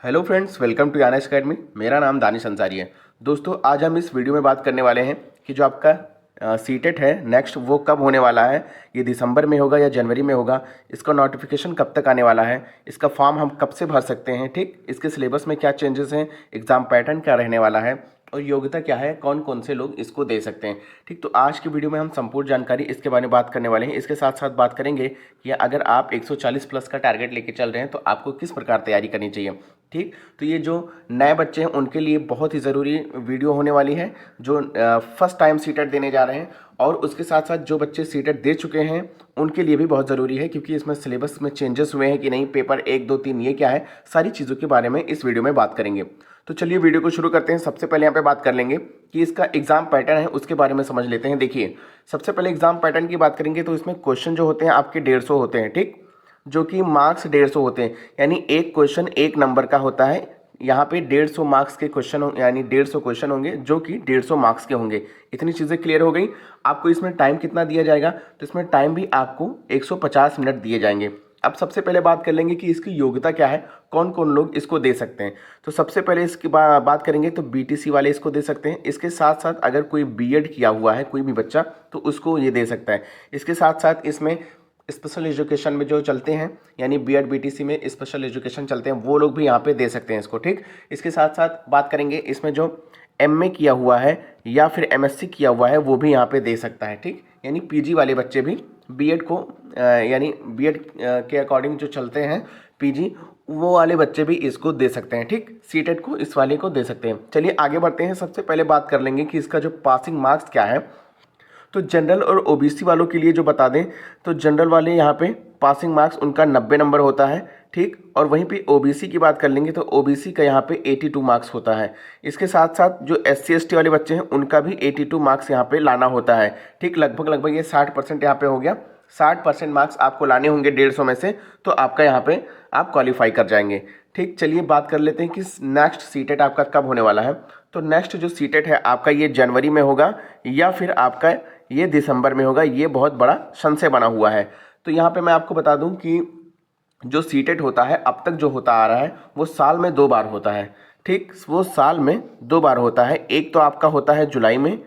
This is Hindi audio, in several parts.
Hello friends, welcome to Yana academy. मेरा नाम दानिश अंसारी है। दोस्तों, आज हम इस वीडियो में बात करने वाले हैं कि जो आपका सीटेट है नेक्स्ट वो कब होने वाला है। ये दिसंबर में होगा या जनवरी में होगा, इसका नोटिफिकेशन कब तक आने वाला है, इसका फॉर्म हम कब से भर सकते हैं, ठीक, इसके सिलेबस में क्या चेंजेस हैं, एग्ज़ाम पैटर्न क्या रहने वाला है और योग्यता क्या है, कौन कौन से लोग इसको दे सकते हैं। ठीक, तो आज की वीडियो में हम संपूर्ण जानकारी इसके बारे में बात करने वाले हैं। इसके साथ साथ बात करेंगे कि अगर आप 140 प्लस का टारगेट लेके चल रहे हैं तो आपको किस प्रकार तैयारी करनी चाहिए। ठीक, तो ये जो नए बच्चे हैं उनके लिए बहुत ही ज़रूरी वीडियो होने वाली है, जो फर्स्ट टाइम सीटेट देने जा रहे हैं, और उसके साथ साथ जो बच्चे सीटेट दे चुके हैं उनके लिए भी बहुत ज़रूरी है, क्योंकि इसमें सिलेबस में चेंजेस हुए हैं कि नहीं, पेपर 1, 2, 3 ये क्या है, सारी चीज़ों के बारे में इस वीडियो में बात करेंगे। तो चलिए वीडियो को शुरू करते हैं। सबसे पहले यहाँ पे बात कर लेंगे कि इसका एग्जाम पैटर्न है, उसके बारे में समझ लेते हैं। देखिए, सबसे पहले एग्जाम पैटर्न की बात करेंगे तो इसमें क्वेश्चन जो होते हैं आपके 150 होते हैं, ठीक, जो कि मार्क्स 150 होते हैं, यानी एक क्वेश्चन 1 नंबर का होता है। यहाँ पे 150 मार्क्स के क्वेश्चन यानी 150 क्वेश्चन होंगे जो कि 150 मार्क्स के होंगे। इतनी चीज़ें क्लियर हो गई। आपको इसमें टाइम कितना दिया जाएगा, तो इसमें टाइम भी आपको 150 मिनट दिए जाएंगे। अब सबसे पहले बात कर लेंगे कि इसकी योग्यता क्या है, कौन कौन लोग इसको दे सकते हैं। तो सबसे पहले इसकी बात करेंगे तो बीटीसी वाले इसको दे सकते हैं। इसके साथ साथ अगर कोई बीएड किया हुआ है कोई भी बच्चा तो उसको ये दे सकता है। इसके साथ साथ इसमें स्पेशल एजुकेशन में जो चलते हैं, यानी बीएड बीटीसी में स्पेशल एजुकेशन चलते हैं, वो लोग भी यहाँ पे दे सकते हैं इसको। ठीक, इसके साथ साथ बात करेंगे इसमें जो एमए किया हुआ है या फिर एमएससी किया हुआ है वो भी यहाँ पे दे सकता है। ठीक, यानी पीजी वाले बच्चे भी बीएड को यानी बीएड के अकॉर्डिंग जो चलते हैं पीजी, वो वाले बच्चे भी इसको दे सकते हैं। ठीक, सीटेट को इस वाले को दे सकते हैं। चलिए आगे बढ़ते हैं। सबसे पहले बात कर लेंगे कि इसका जो पासिंग मार्क्स क्या है। तो जनरल और ओबीसी वालों के लिए जो बता दें तो जनरल वाले यहाँ पे पासिंग मार्क्स उनका 90 नंबर होता है। ठीक, और वहीं पे ओबीसी की बात कर लेंगे तो ओबीसी का यहाँ पे 82 मार्क्स होता है। इसके साथ साथ जो एससी एसटी वाले बच्चे हैं उनका भी 82 मार्क्स यहाँ पे लाना होता है। ठीक, लगभग ये 60% यहाँ पे हो गया। 60% मार्क्स आपको लाने होंगे 150 में से, तो आपका यहाँ पे आप क्वालिफाई कर जाएंगे। ठीक, चलिए बात कर लेते हैं कि नेक्स्ट सीटेट आपका कब होने वाला है। तो नेक्स्ट जो सीटेट है आपका ये जनवरी में होगा या फिर आपका ये दिसंबर में होगा। ये बहुत बड़ा संशय बना हुआ है। तो यहाँ पे मैं आपको बता दूं कि जो सीटेट होता है अब तक जो होता आ रहा है वो साल में 2 बार होता है। ठीक, वो साल में 2 बार होता है। एक तो आपका होता है जुलाई में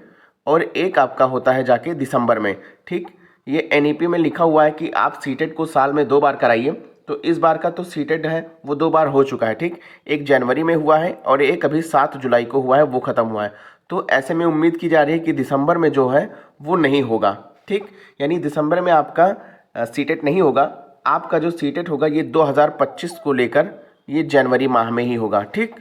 और एक आपका होता है जाके दिसंबर में। ठीक, ये एनईपी में लिखा हुआ है कि आप सीटेट को साल में 2 बार कराइए। तो इस बार का तो सीटेट है वो 2 बार हो चुका है। ठीक, एक जनवरी में हुआ है और एक अभी 7 जुलाई को हुआ है, वो ख़त्म हुआ है। तो ऐसे में उम्मीद की जा रही है कि दिसंबर में जो है वो नहीं होगा। ठीक, यानी दिसंबर में आपका सीटेट नहीं होगा। आपका जो सीटेट होगा ये 2025 को लेकर ये जनवरी माह में ही होगा। ठीक,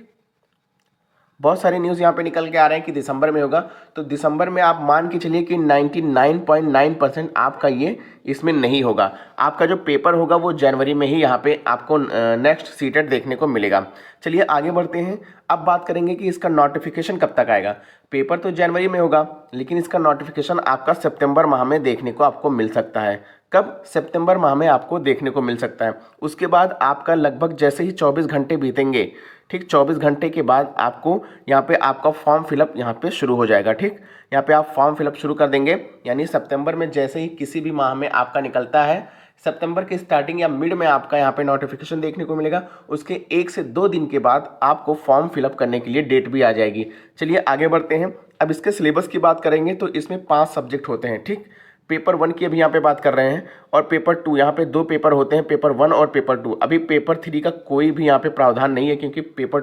बहुत सारे न्यूज़ यहाँ पे निकल के आ रहे हैं कि दिसंबर में होगा। तो दिसंबर में आप मान के चलिए कि 99.9% आपका ये इसमें नहीं होगा। आपका जो पेपर होगा वो जनवरी में ही यहाँ पे आपको नेक्स्ट सीटेट देखने को मिलेगा। चलिए आगे बढ़ते हैं। अब बात करेंगे कि इसका नोटिफिकेशन कब तक आएगा। पेपर तो जनवरी में होगा लेकिन इसका नोटिफिकेशन आपका सितंबर माह में देखने को आपको मिल सकता है। कब? सितंबर माह में आपको देखने को मिल सकता है। उसके बाद आपका लगभग जैसे ही 24 घंटे बीतेंगे, ठीक, 24 घंटे के बाद आपको यहाँ पे आपका फॉर्म फिलअप यहाँ पे शुरू हो जाएगा। ठीक, यहाँ पे आप फॉर्म फिलअप शुरू कर देंगे, यानी सितंबर में जैसे ही किसी भी माह में आपका निकलता है, सितंबर के स्टार्टिंग या मिड में आपका यहाँ पे नोटिफिकेशन देखने को मिलेगा। उसके 1 से 2 दिन के बाद आपको फॉर्म फिलअप करने के लिए डेट भी आ जाएगी। चलिए आगे बढ़ते हैं। अब इसके सिलेबस की बात करेंगे तो इसमें 5 सब्जेक्ट होते हैं। ठीक, पेपर 1 की अभी यहाँ पे बात कर रहे हैं और पेपर 2, यहाँ पे 2 पेपर होते हैं, पेपर 1 और पेपर 2। अभी पेपर 3 का कोई भी यहाँ पे प्रावधान नहीं है क्योंकि पेपर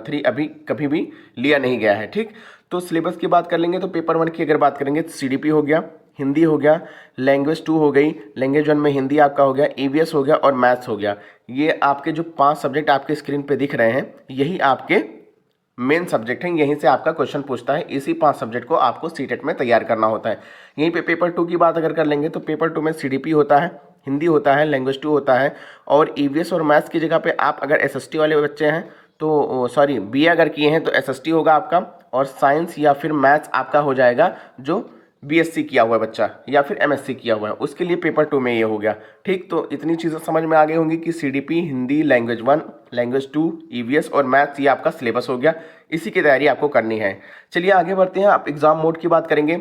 3 अभी कभी भी लिया नहीं गया है। ठीक, तो सिलेबस की बात कर लेंगे तो पेपर 1 की अगर बात करेंगे तो सीडीपी हो गया, हिंदी हो गया, लैंग्वेज 2 हो गई, लैंग्वेज 1 में हिंदी आपका हो गया, ईवीएस हो गया और मैथ्स हो गया। ये आपके जो 5 सब्जेक्ट आपके स्क्रीन पे दिख रहे हैं यही आपके मेन सब्जेक्ट हैं। यहीं से आपका क्वेश्चन पूछता है। इसी 5 सब्जेक्ट को आपको सीटेट में तैयार करना होता है। यहीं पे पेपर 2 की बात अगर कर लेंगे तो पेपर 2 में सीडीपी होता है, हिंदी होता है, लैंग्वेज 2 होता है और ईवीएस और मैथ्स की जगह पे आप अगर एसएसटी वाले बच्चे हैं तो सॉरी बीए अगर किए हैं तो एसएसटी होगा आपका, और साइंस या फिर मैथ्स आपका हो जाएगा जो बीएससी किया हुआ है बच्चा या फिर एमएससी किया हुआ है, उसके लिए पेपर 2 में ये हो गया। ठीक, तो इतनी चीज़ें समझ में आ गई होंगी कि CDP, Hindi, language 1, language 2, EVS और मैथ्स ये आपका सिलेबस हो गया। इसी की तैयारी आपको करनी है। चलिए आगे बढ़ते हैं। आप एग्ज़ाम मोड की बात करेंगे।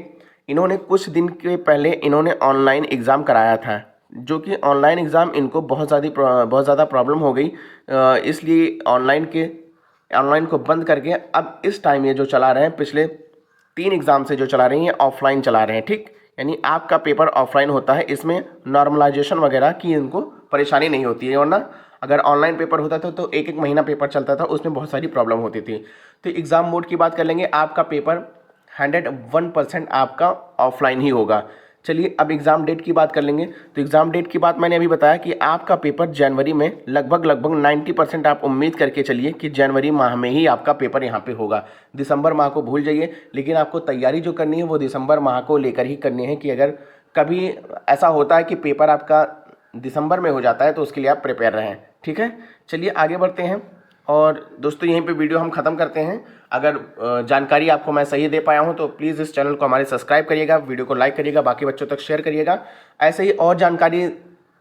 इन्होंने कुछ दिन के पहले इन्होंने ऑनलाइन एग्ज़ाम कराया था। जो कि ऑनलाइन एग्ज़ाम इनको बहुत ज़्यादा प्रॉब्लम हो गई, इसलिए ऑनलाइन को बंद करके अब इस टाइम ये जो चला रहे हैं, पिछले 3 एग्ज़ाम से जो चला रही हैं ऑफलाइन चला रहे हैं, ठीक। यानी आपका पेपर ऑफलाइन होता है, इसमें नॉर्मलाइजेशन वगैरह की इनको परेशानी नहीं होती है, वरना अगर ऑनलाइन पेपर होता था तो एक महीना पेपर चलता था, उसमें बहुत सारी प्रॉब्लम होती थी। तो एग्ज़ाम मोड की बात कर लेंगे, आपका पेपर 101% आपका ऑफलाइन ही होगा। चलिए अब एग्ज़ाम डेट की बात कर लेंगे। तो एग्ज़ाम डेट की बात मैंने अभी बताया कि आपका पेपर जनवरी में लगभग 90% आप उम्मीद करके चलिए कि जनवरी माह में ही आपका पेपर यहाँ पे होगा। दिसंबर माह को भूल जाइए, लेकिन आपको तैयारी जो करनी है वो दिसंबर माह को लेकर ही करनी है कि अगर कभी ऐसा होता है कि पेपर आपका दिसंबर में हो जाता है तो उसके लिए आप प्रिपेयर रहें, ठीक है। चलिए आगे बढ़ते हैं और दोस्तों यहीं पे वीडियो हम ख़त्म करते हैं। अगर जानकारी आपको मैं सही दे पाया हूँ तो प्लीज़ इस चैनल को हमारे सब्सक्राइब करिएगा, वीडियो को लाइक करिएगा, बाकी बच्चों तक शेयर करिएगा। ऐसे ही और जानकारी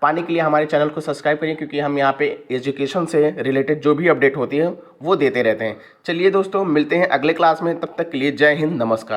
पाने के लिए हमारे चैनल को सब्सक्राइब करिए, क्योंकि हम यहाँ पे एजुकेशन से रिलेटेड जो भी अपडेट होती है वो देते रहते हैं। चलिए दोस्तों मिलते हैं अगले क्लास में, तब तक के लिए जय हिंद, नमस्कार।